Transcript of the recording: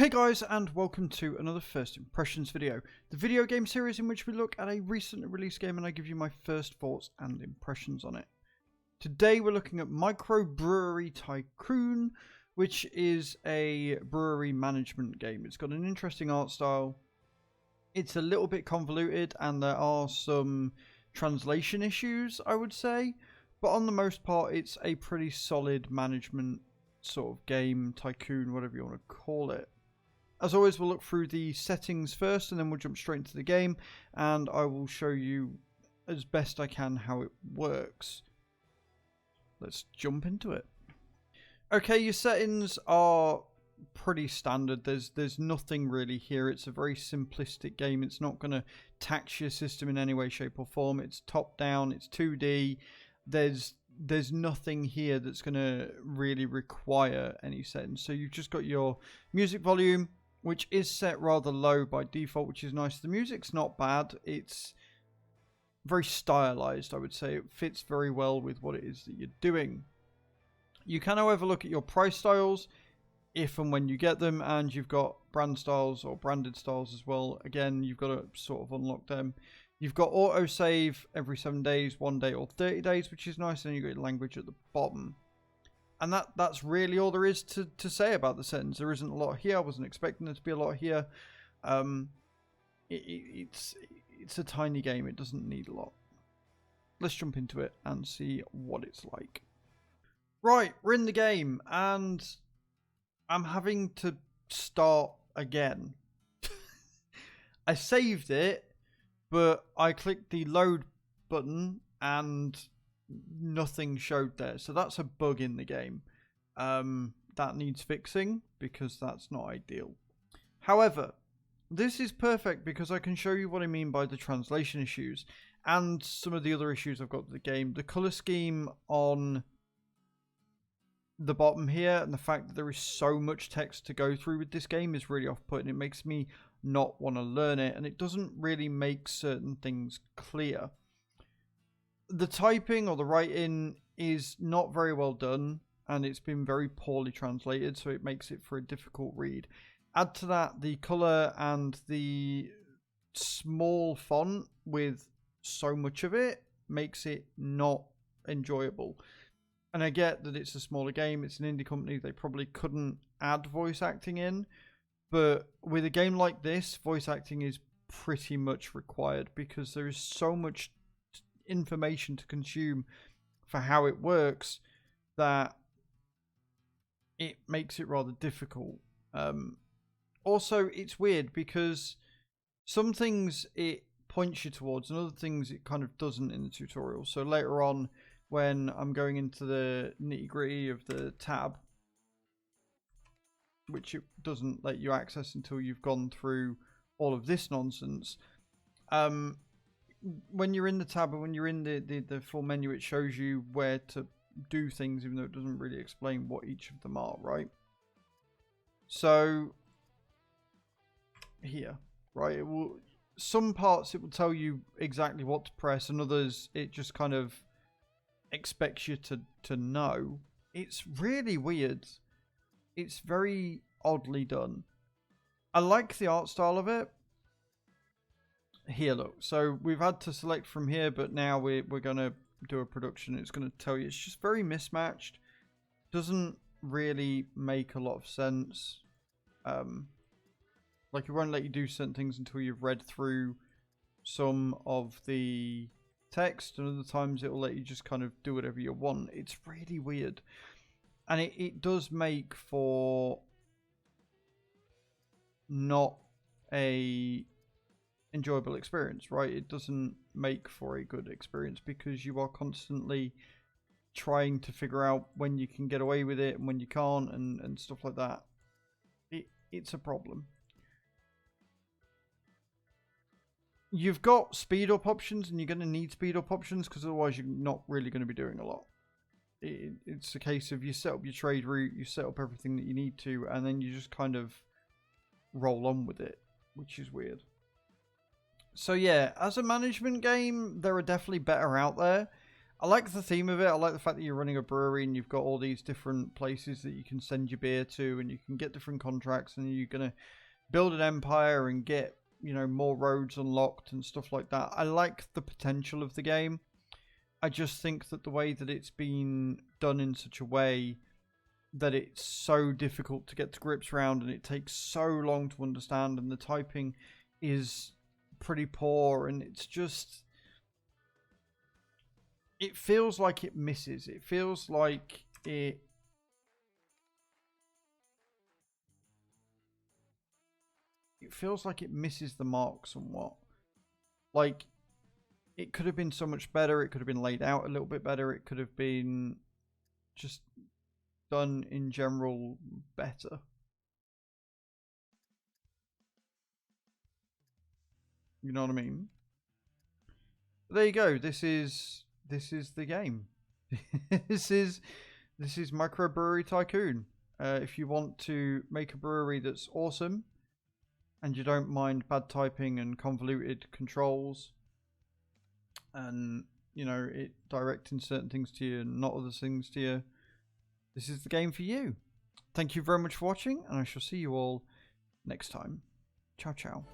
Hey guys, and welcome to another First Impressions video, the video game series in which we look at a recently released game and I give you my first thoughts and impressions on it. Today we're looking at Microbrewery Tycoon, which is a brewery management game. It's got an interesting art style. It's a little bit convoluted and there are some translation issues, I would say, but on the most part it's a pretty solid management sort of game, tycoon, whatever you want to call it. As always, we'll look through the settings first and then we'll jump straight into the game and I will show you as best I can how it works. Let's jump into it. Okay, your settings are pretty standard. There's nothing really here. It's a very simplistic game. It's not going to tax your system in any way, shape or form. It's top down, it's 2D. There's nothing here that's going to really require any settings. So you've just got your music volume, which is set rather low by default, which is nice. The music's not bad. It's very stylized, I would say. It fits very well with what it is that you're doing. You can, however, look at your price styles if and when you get them, and you've got brand styles or branded styles as well. Again, you've got to sort of unlock them. You've got autosave every 7 days, 1 day, or 30 days, which is nice. And you've got your language at the bottom. And that's really all there is to say about the settings. There isn't a lot here. I wasn't expecting there to be a lot here. It's a tiny game. It doesn't need a lot. Let's jump into it and see what it's like. Right, we're in the game, and I'm having to start again. I saved it, but I clicked the load button and nothing showed there. So that's a bug in the game. That needs fixing because that's not ideal. However, this is perfect because I can show you what I mean by the translation issues and some of the other issues I've got with the game. The color scheme on the bottom here and the fact that there is so much text to go through with this game is really off-putting. It makes me not want to learn it, and it doesn't really make certain things clear. The typing or the writing is not very well done, and it's been very poorly translated, so it makes it for a difficult read. Add to that the color and the small font with so much of it makes it not enjoyable. And I get that it's a smaller game, it's an indie company, they probably couldn't add voice acting in, but with a game like this, voice acting is pretty much required because there is so much information to consume for how it works that it makes it rather difficult. Also, it's weird because some things it points you towards and other things it kind of doesn't in the tutorial. So later on, when I'm going into the nitty-gritty of the tab, which it doesn't let you access until you've gone through all of this nonsense, when you're in the tab and when you're in the full menu, it shows you where to do things, even though it doesn't really explain what each of them are, right? So here, right, it will, some parts it will tell you exactly what to press, and others it just kind of expects you to know. It's really weird. It's very oddly done. I like the art style of it. Here, look. So we've had to select from here, but now we're going to do a production. It's going to tell you. It's just very mismatched. Doesn't really make a lot of sense. Like it won't let you do certain things until you've read through some of the text, and other times it will let you just kind of do whatever you want. It's really weird. And it does make for not a enjoyable experience, right? It doesn't make for a good experience because you are constantly trying to figure out when you can get away with it and when you can't and stuff like that. It's a problem. You've got speed up options, and you're going to need speed up options because otherwise you're not really going to be doing a lot. It's a case of you set up your trade route, you set up everything that you need to, and then you just kind of roll on with it, which is weird. So yeah, as a management game, there are definitely better out there. I like the theme of it. I like the fact that you're running a brewery and you've got all these different places that you can send your beer to, and you can get different contracts, and you're gonna build an empire and get, you know, more roads unlocked and stuff like that. I like the potential of the game. I just think that the way that it's been done in such a way that it's so difficult to get to grips around, and it takes so long to understand, and the typing is pretty poor, and it's just, it feels like it misses. It feels like it feels like it misses the mark somewhat. Like, it could have been so much better. It could have been laid out a little bit better. It could have been just done in general better. You know what I mean? But there you go. This is the game. this is Microbrewery Tycoon. If you want to make a brewery that's awesome, and you don't mind bad typing and convoluted controls, and, you know, it directing certain things to you and not other things to you, this is the game for you. Thank you very much for watching, and I shall see you all next time. Ciao, ciao.